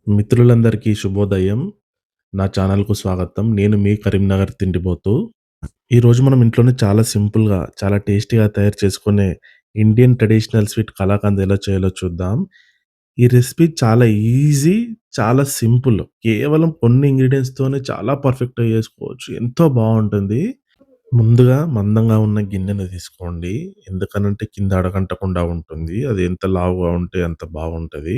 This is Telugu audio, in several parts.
మిత్రులందరికీ శుభోదయం. నా ఛానల్‌కు స్వాగతం. నేను మీ కరీంనగర్ తిండిబోతు. ఈరోజు మనం ఇంట్లోనే చాలా సింపుల్‌గా, చాలా టేస్టీగా తయారు చేసుకునే ఇండియన్ ట్రెడిషనల్ స్వీట్ కలాకండ్ ఎలా చేయాలో చూద్దాం. ఈ రెసిపీ చాలా ఈజీ, చాలా సింపుల్. కేవలం కొన్ని ఇంగ్రీడియెంట్స్‌తోనే చాలా పర్ఫెక్ట్‌గా చేసుకోవచ్చు. ఎంతో బావుంటుంది. ముందుగా మందంగా ఉన్న గిన్నెను తీసుకోండి. ఎందుకనంటే కింద అడగంటకుండా ఉంటుంది. అది ఎంత లావుగా ఉంటే అంత బాగుంటది.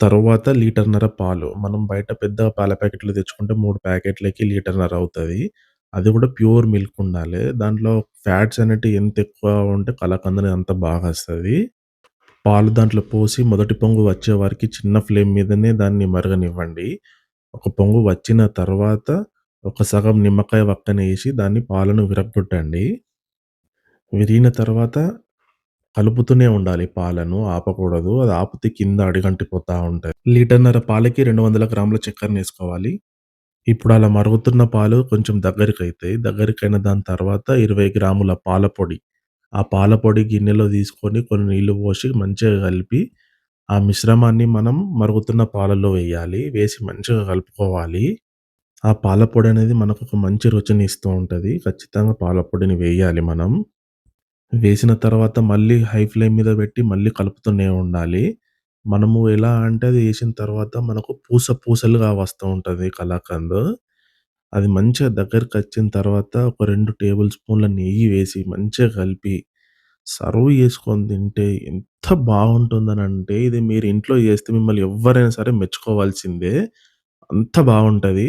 తరువాత లీటర్‌న్నర పాలు. మనం బయట పెద్ద పాల ప్యాకెట్లు తెచ్చుకుంటే 3 ప్యాకెట్లకి లీటర్‌న్నర అవుతది. అది కూడా ప్యూర్ మిల్క్ ఉండాలే. దాంట్లో ఫ్యాట్స్ అనేటివి ఎంత ఎక్కువ ఉంటే కలాకండ్ అనేది అంత బాగా వస్తది. పాలు దాంట్లో పోసి మొదటి పొంగు వచ్చే వరకి చిన్న ఫ్లేమ్ మీదనే దాన్ని మరగనివ్వండి. ఒక పొంగు వచ్చిన తర్వాత ఒక సగం నిమ్మకాయ వక్కనేసి దాన్ని పాలను విరగ్గొట్టండి. విరిగిన తర్వాత కలుపుతూనే ఉండాలి పాలను. ఆపకూడదు. అది ఆపితే కింద అడుగంటిపోతా ఉంటది. లీటర్‌న్నర పాలకి 200 గ్రాముల చక్కెరనేసుకోవాలి. ఇప్పుడు అలా మరుగుతున్న పాలు కొంచెం దగ్గరికైతాయి. దగ్గరికైన దాని తర్వాత 20 గ్రాముల పాల పొడి. ఆ పాల పొడి గిన్నెలో తీసుకొని కొన్ని నీళ్లు పోసి మంచిగా కలిపి, ఆ మిశ్రమాన్ని మనం మరుగుతున్న పాలల్లో వేయాలి. వేసి మంచిగా కలుపుకోవాలి. ఆ పాల పొడనేది మనకొక మంచి రుచిని ఇస్తూ ఉంటది. ఖచ్చితంగా పాల పొడిని వేయాలి మనం. వేసిన తర్వాత మళ్ళీ హై ఫ్లేమ్ మీద పెట్టి మళ్ళీ కలుపుతూనే ఉండాలి. మనము ఎలా అంటే అది ఏసిన తర్వాత మనకు పూసలుగా వస్తూ ఉంటది కలాకండ్. అది మంచిగా దగ్గరకొచ్చిన తర్వాత ఒక 2 టేబుల్ స్పూన్ల నెయ్యి వేసి మంచిగా కలిపి సర్వ్ చేసుకొని తింటే ఎంత బావుంటుందనంటే ఇది మీరు ఇంట్లో చేస్తే మిమ్మల్ని ఎవ్వరైనా సరే మెచ్చుకోవాల్సిందే. అంత బావుంటది.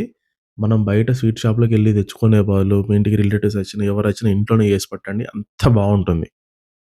మనం బయట స్వీట్ షాప్‌లోకెళ్ళి తెచ్చుకునే బదులు మీ ఇంటికి రిలేటివ్స్ వచ్చినా ఎవరొచ్చినా ఇంట్లోనే చేసి పెట్టండి. అంత బావుంటుంది.